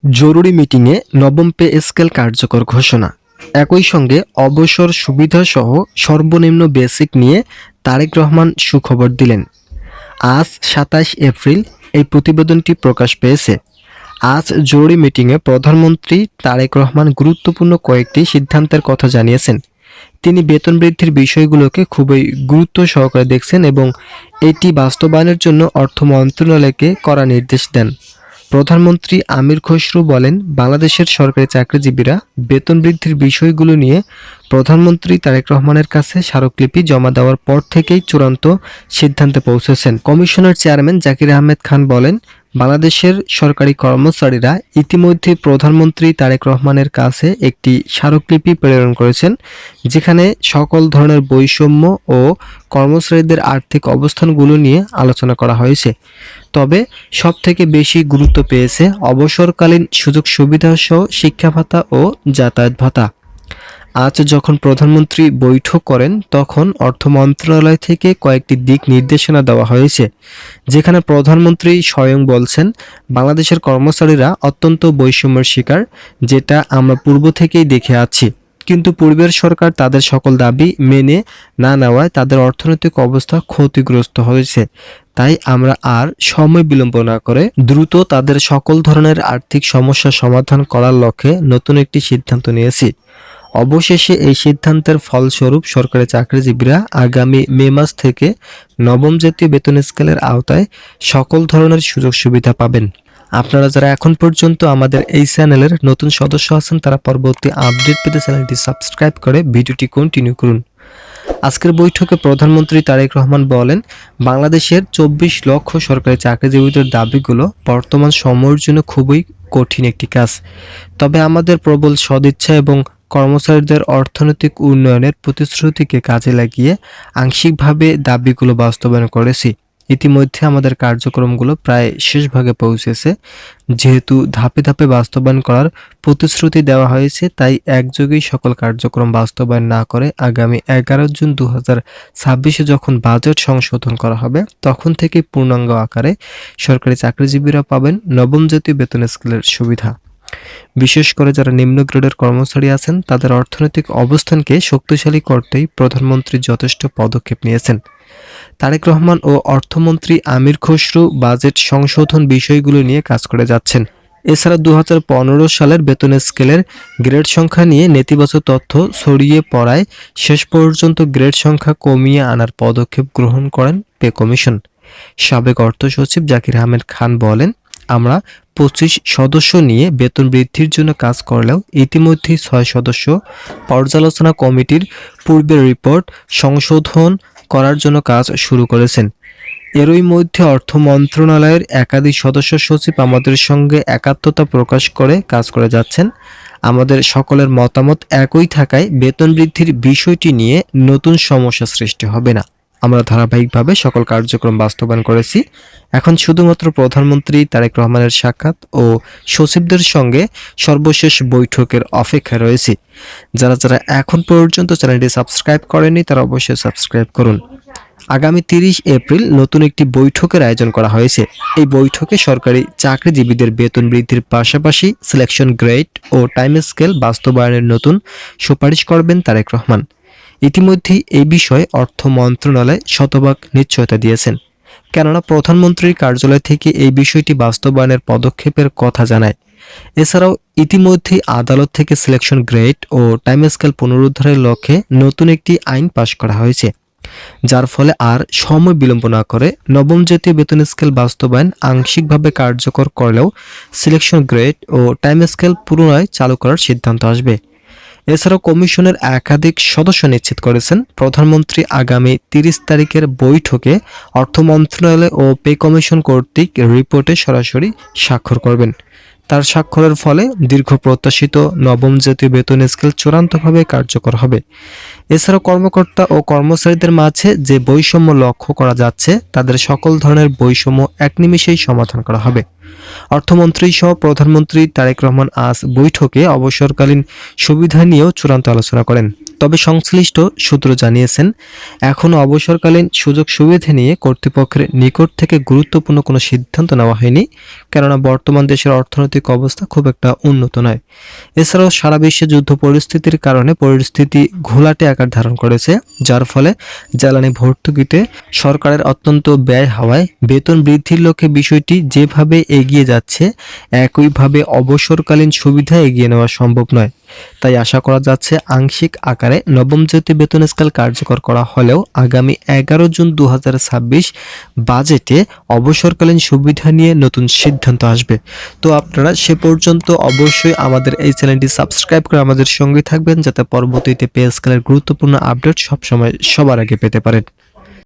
জরুরি মিটিংয়ে নবম পে স্কেল কার্যকর ঘোষণা। একই সঙ্গে অবসর সুবিধাসহ সর্বনিম্ন বেসিক নিয়ে তারেক রহমান সুখবর দিলেন। আজ ২৭ এপ্রিল এই প্রতিবেদনটি প্রকাশ পেয়েছে। আজ জরুরি মিটিংয়ে প্রধানমন্ত্রী তারেক রহমান গুরুত্বপূর্ণ কয়েকটি সিদ্ধান্তের কথা জানিয়েছেন। তিনি বেতন বৃদ্ধির বিষয়গুলোকে খুবই গুরুত্ব সহকারে দেখছেন এবং এটি বাস্তবায়নের জন্য অর্থ মন্ত্রণালয়কে কড়া নির্দেশ দেন। প্রধানমন্ত্রী আমির খসরু বলেন, বাংলাদেশের সরকারি চাকরিজীবীরা বেতন বৃদ্ধির বিষয়গুলো নিয়ে প্রধানমন্ত্রী তারেক রহমানের কাছে স্মারকলিপি জমা দেওয়ার পর থেকেই চূড়ান্ত সিদ্ধান্তে পৌঁছেছেন। কমিশনের চেয়ারম্যান জাকির আহমেদ খান বলেন, বাংলাদেশের সরকারি কর্মচারীরা ইতিমধ্যে প্রধানমন্ত্রী তারেক রহমানের কাছে একটি স্মারকলিপি প্রেরণ করেছেন, যেখানে সকল ধরনের বৈষম্য ও কর্মচারীদের আর্থিক অবস্থানগুলো নিয়ে আলোচনা করা হয়েছে। তবে সবথেকে বেশি গুরুত্ব পেয়েছে অবসরকালীন সুযোগ সুবিধাসহ শিক্ষা ভাতা ও যাতায়াত ভাতা। আজ যখন প্রধানমন্ত্রী বৈঠক করেন তখন অর্থ মন্ত্রণালয় থেকে কয়েকটি দিক নির্দেশনা দেওয়া হয়েছে, যেখানে প্রধানমন্ত্রী স্বয়ং বলছেন, বাংলাদেশের কর্মচারীরা অত্যন্ত বৈষম্যের শিকার, যেটা আমরা পূর্ব থেকেই দেখে আছি। কিন্তু পূর্বের সরকার তাদের সকল দাবি মেনে না নেওয়ায় তাদের অর্থনৈতিক অবস্থা ক্ষতিগ্রস্ত হয়েছে। তাই আমরা আর সময় বিলম্ব না করে দ্রুত তাদের সকল ধরনের আর্থিক সমস্যা সমাধান করার লক্ষ্যে নতুন একটি সিদ্ধান্ত নিয়েছি। অবশেষে এই সিদ্ধান্তের ফলস্বরূপ সরকারি চাকরিজীবীরা আগামী মে মাস থেকে নবম জাতীয় বেতন স্কেলের আওতায় সকল ধরনের সুযোগ সুবিধা পাবেন। আপনারা যারা এখন পর্যন্ত আমাদের এই চ্যানেলের নতুন সদস্য আছেন, তারা পরবর্তী আপডেট পেতে চ্যানেলটি সাবস্ক্রাইব করে ভিডিওটি কন্টিনিউ করুন। আজকের বৈঠকে প্রধানমন্ত্রী তারেক রহমান বলেন, বাংলাদেশের ২৪ লক্ষ সরকারি চাকরিজীবীদের দাবিগুলো বর্তমান সময়ের জন্য খুবই কঠিন একটি কাজ। তবে আমাদের প্রবল সদিচ্ছা এবং কর্মচারীদের অর্থনৈতিক উন্নয়নের প্রতিশ্রুতিকে কাজে লাগিয়ে আংশিকভাবে দাবিগুলো বাস্তবায়ন করেছি। ইতিমধ্যে আমাদের কার্যক্রমগুলো প্রায় শেষ ভাগে পৌঁছেছে। যেহেতু ধাপে ধাপে বাস্তবায়ন করার প্রতিশ্রুতি দেওয়া হয়েছে, তাই একযোগেই সকল কার্যক্রম বাস্তবায়ন না করে আগামী ১১ জুন ২০২৬-এ যখন বাজেট সংশোধন করা হবে, তখন থেকে পূর্ণাঙ্গ আকারে সরকারি চাকরিজীবীরা পাবেন নবম জাতীয় বেতন স্কেলের সুবিধা। বিশেষ করে যারা নিম্ন গ্রেডের কর্মচারী আছেন, তাদের অর্থনৈতিক অবস্থানকে শক্তিশালী করতেই প্রধানমন্ত্রী যথেষ্ট পদক্ষেপ নিয়েছেন। তারেক রহমান ও অর্থমন্ত্রী আমির খসরু বাজেট সংশোধন বিষয়গুলো নিয়ে কাজ করে যাচ্ছেন। এছাড়া ২০১৫ সালের বেতন স্কেলের গ্রেড সংখ্যা নিয়ে নেতিবাচক তথ্য ছড়িয়ে পড়ায় শেষ পর্যন্ত গ্রেড সংখ্যা কমিয়ে আনার পদক্ষেপ গ্রহণ করেন পে কমিশন। সাবেক অর্থ সচিব জাকির আহমেদ খান বলেন, আমরা ২৫ সদস্য নিয়ে বেতন বৃদ্ধির জন্য কাজ করলেও ইতিমধ্যেই ৬ সদস্য পর্যালোচনা কমিটির পূর্বের রিপোর্ট সংশোধন করার জন্য কাজ শুরু করেছেন। এরই মধ্যে অর্থ মন্ত্রণালয়ের একাধিক সদস্য সচিব আমাদের সঙ্গে একাত্মতা প্রকাশ করে কাজ করে যাচ্ছেন। আমাদের সকলের মতামত একই থাকায় বেতন বৃদ্ধির বিষয়টি নিয়ে নতুন সমস্যা সৃষ্টি হবে না। আমরা ধারাবাহিকভাবে সকল কার্যক্রম বাস্তবায়ন করেছি। এখন শুধুমাত্র প্রধানমন্ত্রী তারেক রহমানের সাক্ষাৎ ও সচিবদের সঙ্গে সর্বশেষ বৈঠকের অপেক্ষায় রয়েছি। যারা যারা এখন পর্যন্ত চ্যানেলটি সাবস্ক্রাইব করেনি, তারা অবশ্যই সাবস্ক্রাইব করুন। আগামী ৩০ এপ্রিল নতুন একটি বৈঠকের আয়োজন করা হয়েছে। এই বৈঠকে সরকারি চাকরিজীবীদের বেতন বৃদ্ধির পাশাপাশি সিলেকশন গ্রেড ও টাইম স্কেল বাস্তবায়নের নতুন সুপারিশ করবেন তারেক রহমান। ইতিমধ্যেই এই বিষয়ে অর্থ মন্ত্রণালয় শতভাগ নিশ্চয়তা দিয়েছেন, কেননা প্রধানমন্ত্রীর কার্যালয় থেকে এই বিষয়টি বাস্তবায়নের পদক্ষেপের কথা জানায়। এছাড়াও ইতিমধ্যেই আদালত থেকে সিলেকশন গ্রেড ও টাইম স্কেল পুনরুদ্ধারের লক্ষ্যে নতুন একটি আইন পাশ করা হয়েছে, যার ফলে আর সময় বিলম্ব না করে নবম জাতীয় বেতন স্কেল বাস্তবায়ন আংশিকভাবে কার্যকর করলেও সিলেকশন গ্রেড ও টাইম স্কেল পুনরায় চালু করার সিদ্ধান্ত আসবে। এছাড়াও কমিশনের একাধিক সদস্য নিশ্চিত করেছেন, প্রধানমন্ত্রী আগামী ৩০ তারিখের বৈঠকে অর্থ মন্ত্রণালয় ও পে কমিশন কর্তৃক রিপোর্টে সরাসরি স্বাক্ষর করবেন। তার স্বাক্ষরের ফলে দীর্ঘ প্রত্যাশিত নবম জাতীয় বেতন স্কেল চূড়ান্তভাবে কার্যকর হবে। এছাড়াও কর্মকর্তা ও কর্মচারীদের মাঝে যে বৈষম্য লক্ষ্য করা যাচ্ছে, তাদের সকল ধরনের বৈষম্য এক নিমেষেই সমাধান করা হবে। অর্থমন্ত্রী সহ প্রধানমন্ত্রী তারেক রহমান আজ বৈঠকে অবসরকালীন সুবিধা নিয়েও চূড়ান্ত আলোচনা করেন। তবে সংশ্লিষ্ট সূত্র জানিয়েছেন, এখনও অবসরকালীন সুযোগ সুবিধা নিয়ে কর্তৃপক্ষের নিকট থেকে গুরুত্বপূর্ণ কোনো সিদ্ধান্ত নেওয়া হয়নি, কেননা বর্তমান দেশের অর্থনৈতিক অবস্থা খুব একটা উন্নত নয়। এছাড়াও সারা বিশ্বে যুদ্ধ পরিস্থিতির কারণে পরিস্থিতি ঘোলাটে আকার ধারণ করেছে, যার ফলে জ্বালানি ভর্তুকিতে সরকারের অত্যন্ত ব্যয় হওয়ায় বেতন বৃদ্ধির লক্ষ্যে বিষয়টি যেভাবে এগিয়ে যাচ্ছে, একইভাবে অবসরকালীন সুবিধা এগিয়ে নেওয়া সম্ভব নয়। তাই আশা করা যাচ্ছে আংশিক আকারে নবম জাতীয় বেতন স্কেল কার্যকর করা হলেও আগামী 11 জুন 2026 বাজেটে অবসরকালীন সুবিধা নিয়ে নতুন সিদ্ধান্ত আসবে। তো আপনারা সে পর্যন্ত অবশ্যই আমাদের এই চ্যানেলটি সাবস্ক্রাইব করে আমাদের সঙ্গে থাকবেন, যাতে পরবর্তীতে পে স্কেলের গুরুত্বপূর্ণ আপডেট সবসময় সবার আগে পেতে পারেন।